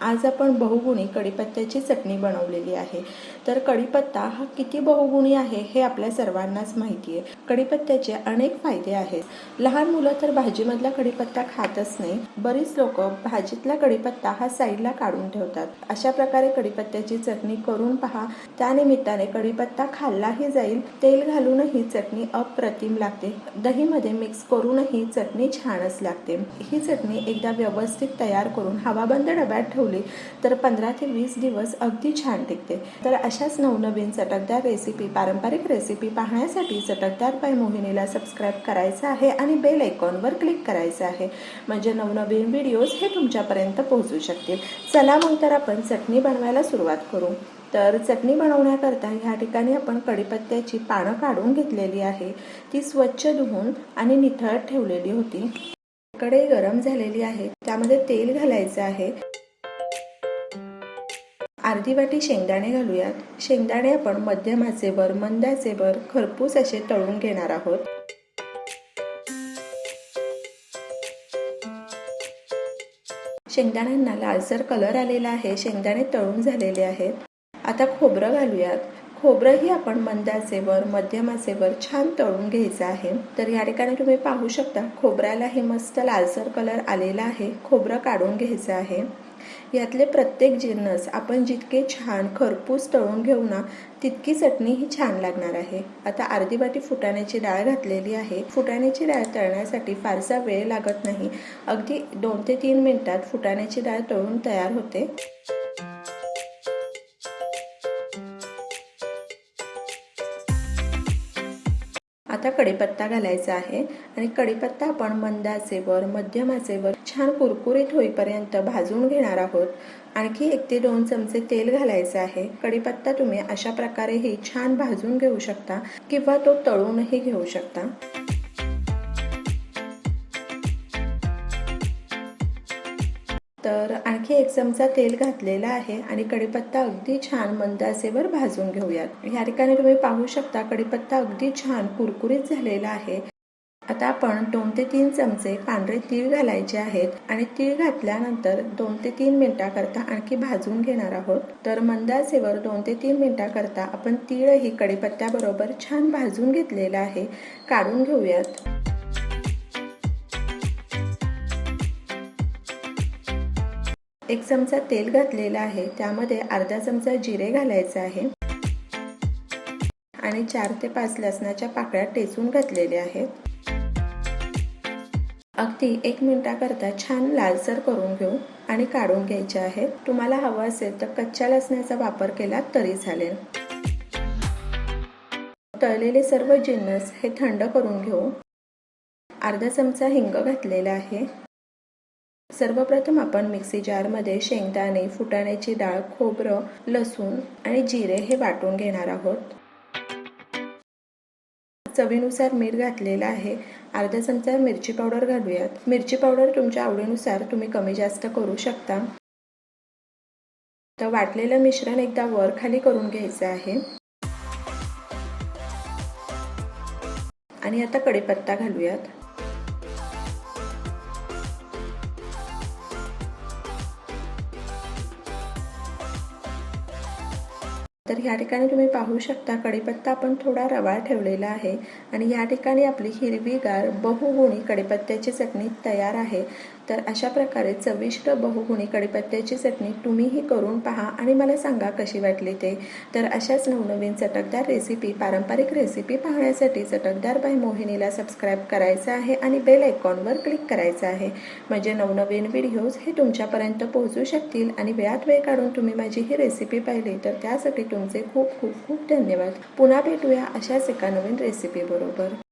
आज आपण बहुगुणी कढीपत्त्याची चटणी बनवलेली आहे। तर कढीपत्ता हा किती बहुगुणी आहे हे आपल्या सर्वांनाच माहिती आहे। कढीपत्त्याचे अनेक फायदे आहेत। लहान मुलं तर भाजीमधला कढीपत्ता खातच नाही। बरीच लोक भाजीतला कढीपत्ता हा साईडला काढून ठेवतात। अशा प्रकारे कढीपत्त्याची चटणी करून पहा। त्यानिमित्ताने कढीपत्ता खाल्लाही जाईल, तेल घालूनही चटणी अप्रतिम लागते। दहीमध्ये मिक्स करूनही चटणी छानच लागते। ही चटणी एकदा व्यवस्थित तयार करून हवाबंद डब्यात ठेवली तर 15 ते 20 दिवस अगदी छान टिकते। तर अशाच नवनवीन चटकदार रेसिपी, पारंपरिक रेसिपी पाहण्यासाठी चटकदार बाय मोहिनीला सबस्क्राईब करायचं आहे आणि बेल आयकॉनवर क्लिक करायचं आहे, म्हणजे नवनवीन व्हिडिओज हे तुमच्यापर्यंत पोहोचू शकतील। चला मग तर आपण चटणी बनवायला सुरुवात करू। तर चटणी बनवण्याकरता ह्या ठिकाणी आपण कढीपत्त्याची पानं काढून घेतलेली आहे। ती स्वच्छ धुवून आणि निथळत ठेवलेली होती। कढई गरम झालेली आहे, त्यामध्ये तेल घालायचं आहे। अर्धी वाटी शेंगदाणे घालूयात। शेंगदाणे आपण मध्यम आचेवर, मंद आचेवर खरपूस असे तळून घेणार आहोत। शेंगदाण्यांना लालसर कलर आलेला आहे। शेंगदाणे तळून झालेले आहेत। आता खोबरं घालूयात। खोबरंही आपण मंद आचेवर, मध्यम आचेवर छान तळून घ्यायचं आहे। तर या ठिकाणी तुम्ही पाहू शकता खोबऱ्यालाही मस्त लालसर कलर आलेला आहे। खोबरं काढून घ्यायचं आहे। यातले प्रत्येक जिन्नस आपण जितके छान खरपूस तळून घेऊ ना, तितकी चटणी ही छान लागणार आहे। आता अर्धी वाटी फुटाण्याची डाळ घातलेली आहे। फुटाण्याची डाळ तळण्यासाठी फारसा वेळ लागत नाही। अगदी 2 ते 3 मिनिटात फुटाण्याची डाळ तळून तयार होते। आता कढीपत्ता घालायचा आहे आणि कढीपत्ता आपण मंद आचेवर, मध्यम आचेवर छान कुरकुरीत होईपर्यंत भाजून घेणार आहोत। आणखी 1 ते 2 चमचे तेल घालायचं आहे। कढीपत्ता तुम्ही अशा प्रकारेही छान भाजून घेऊ शकता किंवा तो तळूनही घेऊ शकता। तर आणखी 1 चमचा तेल घातलेला आहे आणि कढीपत्ता अगदी छान मंद आचेवर भाजून घेऊयात। या ठिकाणी तुम्ही पाहू शकता कढीपत्ता अगदी छान कुरकुरीत झालेला आहे। आता आपण 2 ते 3 चमचे पांढरे तीळ घालायचे आहेत आणि तीळ घातल्यानंतर 2 ते 3 मिनिटाकरता आणखी भाजून घेणार आहोत। तर मंद आचेवर 2 ते 3 मिनिटाकरता आपण तीळही कढीपत्त्याबरोबर छान भाजून घेतलेला आहे। काढून घेऊयात। 1 चमचा तेल घातलेला आहे, त्यामध्ये अर्धा चमचा जिरे घालायचे आहे आणि 4 ते 5 लसणाच्या पाकळ्या टेचून घातलेल्या आहेत। अगदी 1 मिनिटाकरता छान लालसर करून घेऊ आणि काढून घ्यायचे आहे। तुम्हाला हवं असेल तर कच्च्या लसणाचा वापर केला तरी चालेल। तळलेले सर्व जिन्नस हे थंड करून घेऊ। अर्धा चमचा हिंग घातलेला आहे। सर्वप्रथम आपण मिक्सी जारमध्ये शेंगदाणे, फुटाण्याची डाळ, खोबरं, लसूण आणि जिरे हे वाटून घेणार आहोत। चवीनुसार मीठ घातलेलं आहे। अर्धा चमचा मिरची पावडर घालूयात। मिरची पावडर तुमच्या आवडीनुसार तुम्ही कमी जास्त करू शकता। तर वाटलेलं मिश्रण एकदा वर खाली करून घ्यायचं आहे आणि आता कढीपत्ता घालूयात। तर या ठिकाणी तुम्ही पाहू शकता कढीपत्ता आपण थोडा रवाळ ठेवलेला आहे आणि या ठिकाणी आपली हिरवीगार बहुगुणी कढीपत्त्याची चटणी तयार आहे। तर अशा प्रकारे चविष्ट बहुगुणी कढीपत्त्याची चटणी तुम्हीही करून पहा आणि मला सांगा कशी वाटली ते। तर अशाच नवनवीन चटकदार रेसिपी, पारंपरिक रेसिपी पाहण्यासाठी चटकदार बाय मोहिनीला सबस्क्राईब करायचं आहे आणि बेल आयकॉनवर क्लिक करायचं आहे, म्हणजे नवनवीन व्हिडिओज हे तुमच्यापर्यंत पोहोचू शकतील आणि वेळात वेळ काढून तुम्ही माझी ही रेसिपी पाहिली तर त्यासाठी तुमचे खूप खूप खूप धन्यवाद। पुन्हा भेटूया अशाच एका नवीन रेसिपी बरोबर।